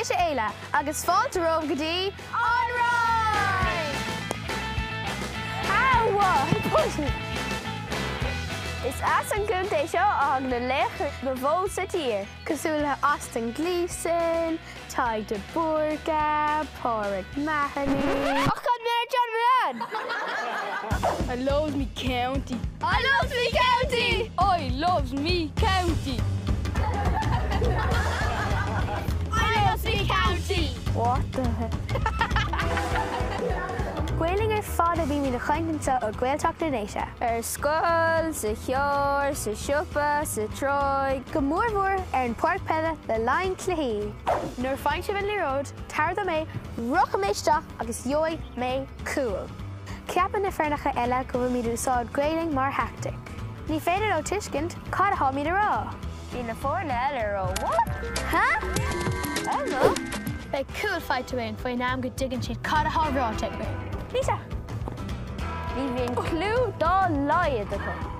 Cléise éile agus fáilte rom go dtí an ráid! Is as an gúnta seo ag na léchar na bhó sa tír. Cosúla Austin Gleeson, Ty de Burga, Porrick Mahoney. Ach, God, Mary John Moran! I loves me county. I love me county! I loves me county. I love me county! What the heck? Gweling fád a bhí mí na chaintanta ó Gaeltacht na Néise. Scoil, sa cheor, sa siopa, sa troig, go mórmór an Páirc Peile le Láin Cluichí. Nuair fáinse bheith leróid, tarda mé rucha mé isteach agus joig mé cúil. Ceapan na fearnacha eile go bhfuil míad úsáid Gweling mar heachtic. Ní féidir ó tuiscint cad a míad ará. Bhí na fórna eile ará, what? Ha? Emma? Bei cúil fáilte aon faoi nám go dtuigeann siad cad a ráteag mé. Lisa. Ní bhíon clú dá laiad acu.